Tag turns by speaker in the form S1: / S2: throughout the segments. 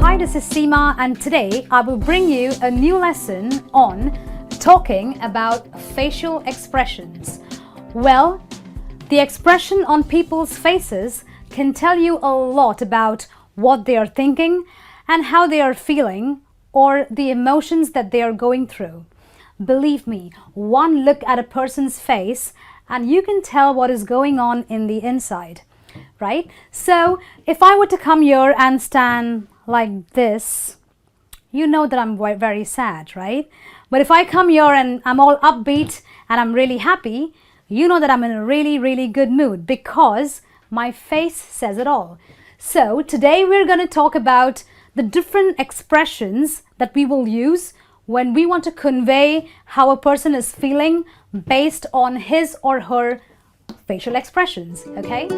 S1: Hi, this is Ceema, and today I will bring you a new lesson on talking about facial expressions. Well, the expression on people's faces can tell you a lot about what they are thinking and how they are feeling, or the emotions that they are going through. Believe me, one look at a person's face and you can tell what is going on in the inside, right? So if I were to come here and stand like this, you know that I'm very sad, right? But if I come here and I'm all upbeat and I'm really happy, you know that I'm in a really good mood because my face says it all. So today we're going to talk about the different expressions that we will use when we want to convey how a person is feeling based on his or her facial expressions, okay?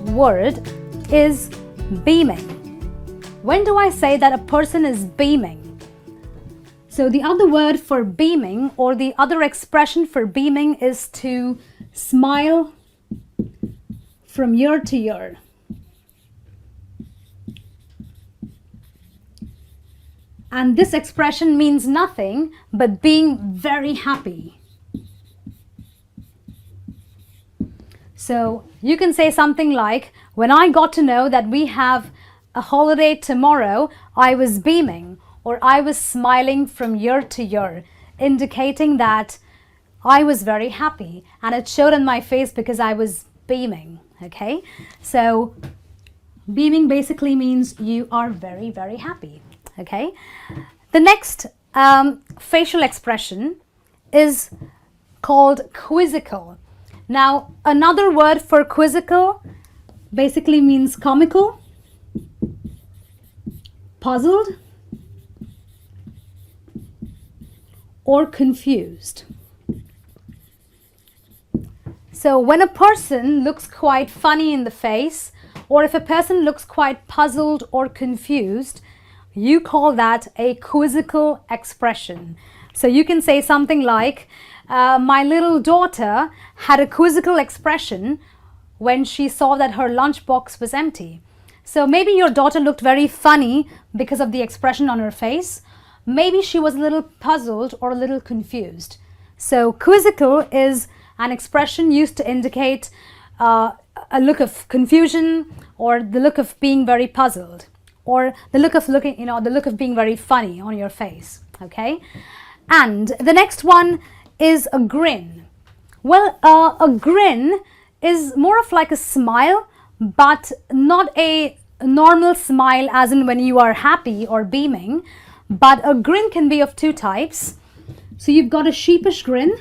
S1: Word is beaming. When do I say that a person is beaming? So the other word for beaming, or the other expression for beaming, is to smile from ear to ear. And this expression means nothing but being very happy. So you can say something like, when I got to know that we have a holiday tomorrow, I was beaming, or I was smiling from ear to ear, indicating that I was very happy and it showed in my face because I was beaming, okay? So beaming basically means you are very happy, okay? The next facial expression is called quizzical. Now, another word for quizzical basically means comical, puzzled, or confused. So when a person looks quite funny in the face, or if a person looks quite puzzled or confused, you call that a quizzical expression. So you can say something like, my little daughter had a quizzical expression when she saw that her lunchbox was empty. So maybe your daughter looked very funny because of the expression on her face. Maybe she was a little puzzled or a little confused. So quizzical is an expression used to indicate a look of confusion, or the look of being very puzzled, or the look of the look of being very funny on your face, okay? And the next one is a grin. Well, a grin is more of like a smile, but not a normal smile as in when you are happy or beaming, but a grin can be of two types. So you've got a sheepish grin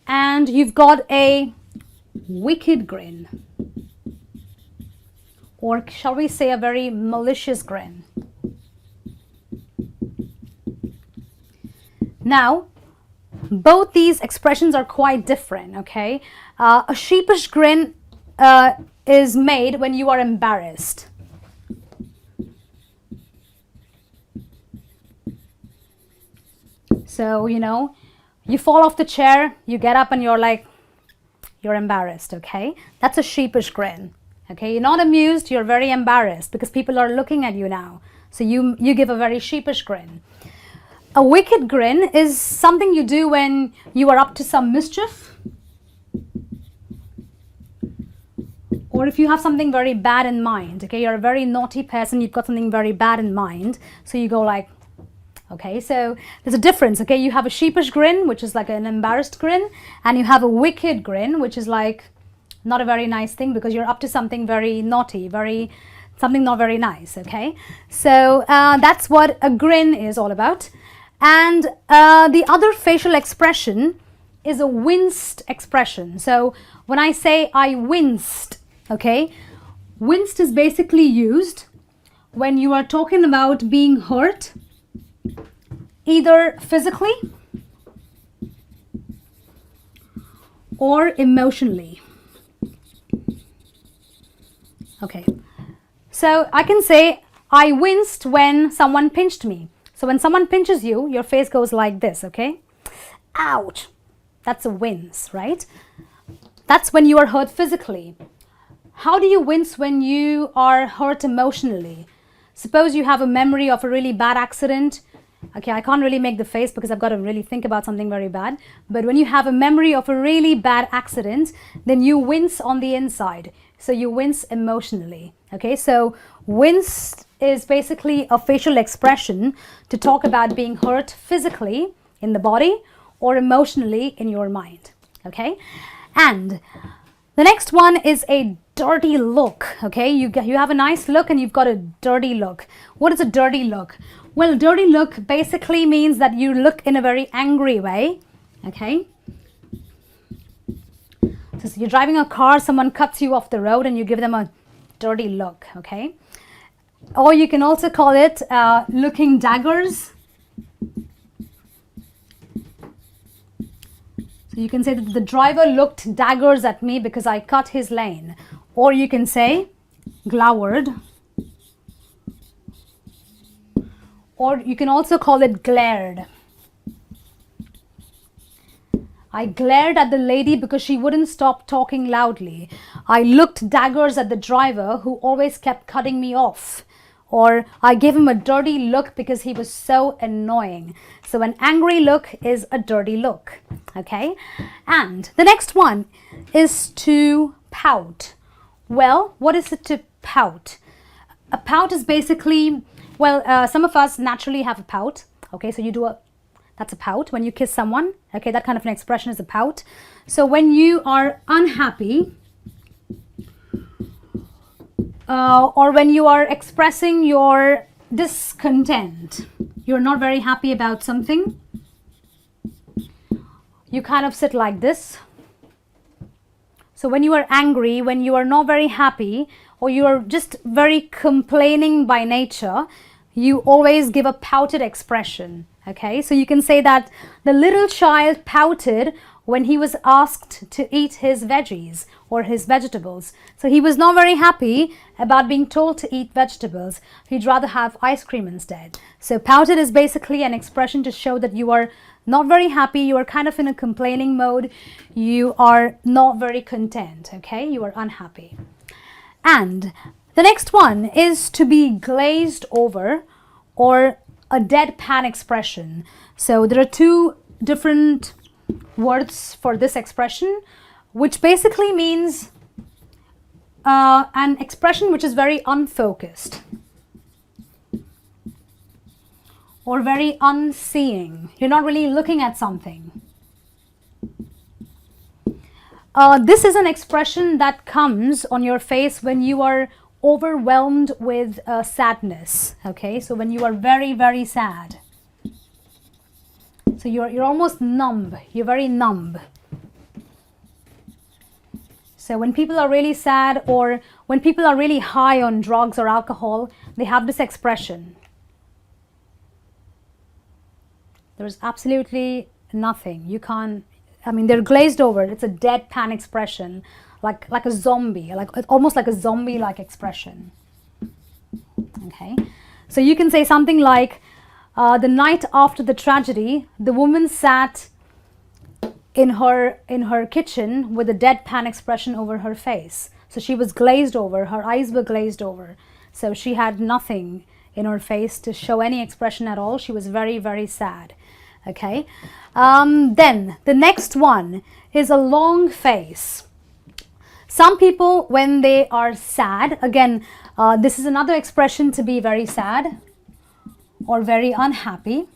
S1: and you've got a wicked grin, or shall we say a very malicious grin. Now, both these expressions are quite different, okay? A sheepish grin is made when you are embarrassed. So, you fall off the chair, you get up and you're embarrassed, okay? That's a sheepish grin, okay? You're not amused, you're very embarrassed because people are looking at you now. So you give a very sheepish grin. A wicked grin is something you do when you are up to some mischief, or if you have something very bad in mind, okay? You're a very naughty person, you've got something very bad in mind, so you go like, okay? So there's a difference, okay? You have a sheepish grin, which is like an embarrassed grin, and you have a wicked grin, which is like not a very nice thing because you're up to something very naughty, something not very nice, okay? So that's what a grin is all about. And the other facial expression is a winced expression. So when I say I winced, okay, winced is basically used when you are talking about being hurt either physically or emotionally. Okay, so I can say I winced when someone pinched me. So when someone pinches you, your face goes like this, okay? Ouch! That's a wince, right? That's when you are hurt physically. How do you wince when you are hurt emotionally? Suppose you have a memory of a really bad accident. Okay, I can't really make the face because I've got to really think about something very bad. But when you have a memory of a really bad accident, then you wince on the inside. So you wince emotionally. Okay, so wince is basically a facial expression to talk about being hurt physically in the body or emotionally in your mind. Okay, and the next one is a dirty look. Okay, you have a nice look and you've got a dirty look. What is a dirty look? Well, dirty look basically means that you look in a very angry way. Okay, so you're driving a car, someone cuts you off the road and you give them a dirty look. Okay, or you can also call it looking daggers. So you can say that the driver looked daggers at me because I cut his lane. Or you can say glowered. Or you can also call it glared. I glared at the lady because she wouldn't stop talking loudly. I looked daggers at the driver who always kept cutting me off. Or I gave him a dirty look because he was so annoying. So an angry look is a dirty look. Okay, and the next one is to pout. Well, what is it to pout? A pout is basically, well, some of us naturally have a pout. Okay, so you do that's a pout when you kiss someone. Okay, that kind of an expression is a pout. So when you are unhappy, or when you are expressing your discontent, you're not very happy about something, you kind of sit like this. So when you are angry, when you are not very happy, or you are just very complaining by nature, you always give a pouted expression. Okay, so you can say that the little child pouted when he was asked to eat his veggies or his vegetables. So he was not very happy about being told to eat vegetables. He'd rather have ice cream instead. So pouted is basically an expression to show that you are not very happy, you are kind of in a complaining mode, you are not very content, okay? You are unhappy. And the next one is to be glazed over or a deadpan expression. So there are two different words for this expression, which basically means an expression which is very unfocused or very unseeing. You're not really looking at something. This is an expression that comes on your face when you are overwhelmed with sadness. Okay, so when you are very, very sad. So you're almost numb. You're very numb. So when people are really sad or when people are really high on drugs or alcohol, they have this expression. There's absolutely nothing. You can't, I mean, they're glazed over. It's a deadpan expression, like a zombie, almost like a zombie-like expression. Okay, so you can say something like, the night after the tragedy, the woman sat in her kitchen with a deadpan expression over her face. So she was glazed over, her eyes were glazed over. So she had nothing in her face to show any expression at all. She was very, very sad. Okay, then the next one is a long face. Some people, when they are sad, again, this is another expression to be very sad or very unhappy.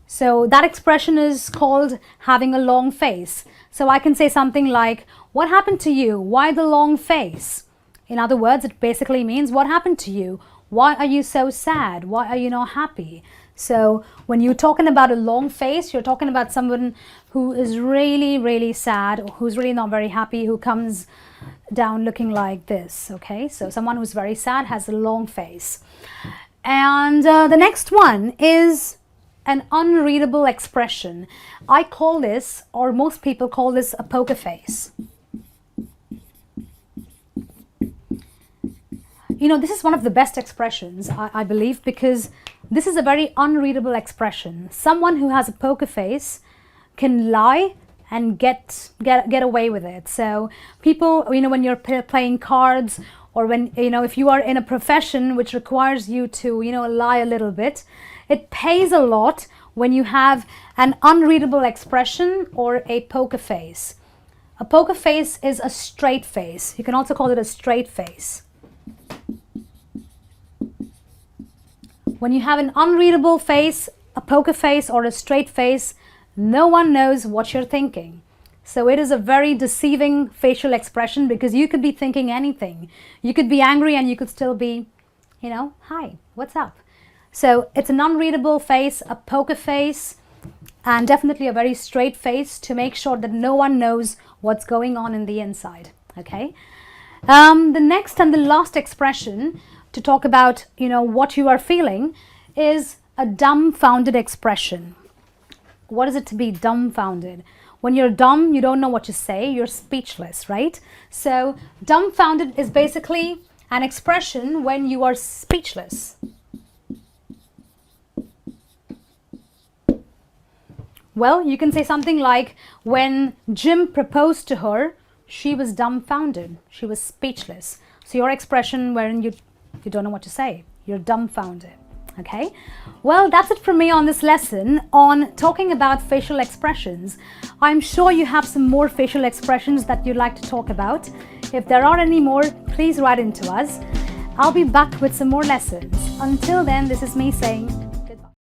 S1: So that expression is called having a long face. So I can say something like, what happened to you? Why the long face? In other words, it basically means, what happened to you? Why are you so sad? Why are you not happy? So when you're talking about a long face, you're talking about someone who is really, really sad, or who's really not very happy, who comes down looking like this. Okay, so someone who's very sad has a long face. And the next one is an unreadable expression. I call this, or most people call this, a poker face. You know, this is one of the best expressions, I believe, because this is a very unreadable expression. Someone who has a poker face can lie and get away with it. So people, you know, when you're playing cards, or when, you know, if you are in a profession which requires you to, you know, lie a little bit, it pays a lot when you have an unreadable expression or a poker face. A poker face is a straight face. You can also call it a straight face. When you have an unreadable face, a poker face or a straight face, no one knows what you're thinking. So it is a very deceiving facial expression because you could be thinking anything. You could be angry and you could still be, you know, hi, what's up? So it's an unreadable face, a poker face, and definitely a very straight face to make sure that no one knows what's going on in the inside. Okay. The next and the last expression to talk about, you know, what you are feeling is a dumbfounded expression. What is it to be dumbfounded? When you're dumb, you don't know what to say, you're speechless, right? So dumbfounded is basically an expression when you are speechless. Well, you can say something like, when Jim proposed to her, she was dumbfounded, she was speechless. So your expression wherein you don't know what to say, you're dumbfounded. Okay, well, that's it from me on this lesson on talking about facial expressions. I'm sure you have some more facial expressions that you'd like to talk about. If there are any more, please write into us. I'll be back with some more lessons. Until then, this is me saying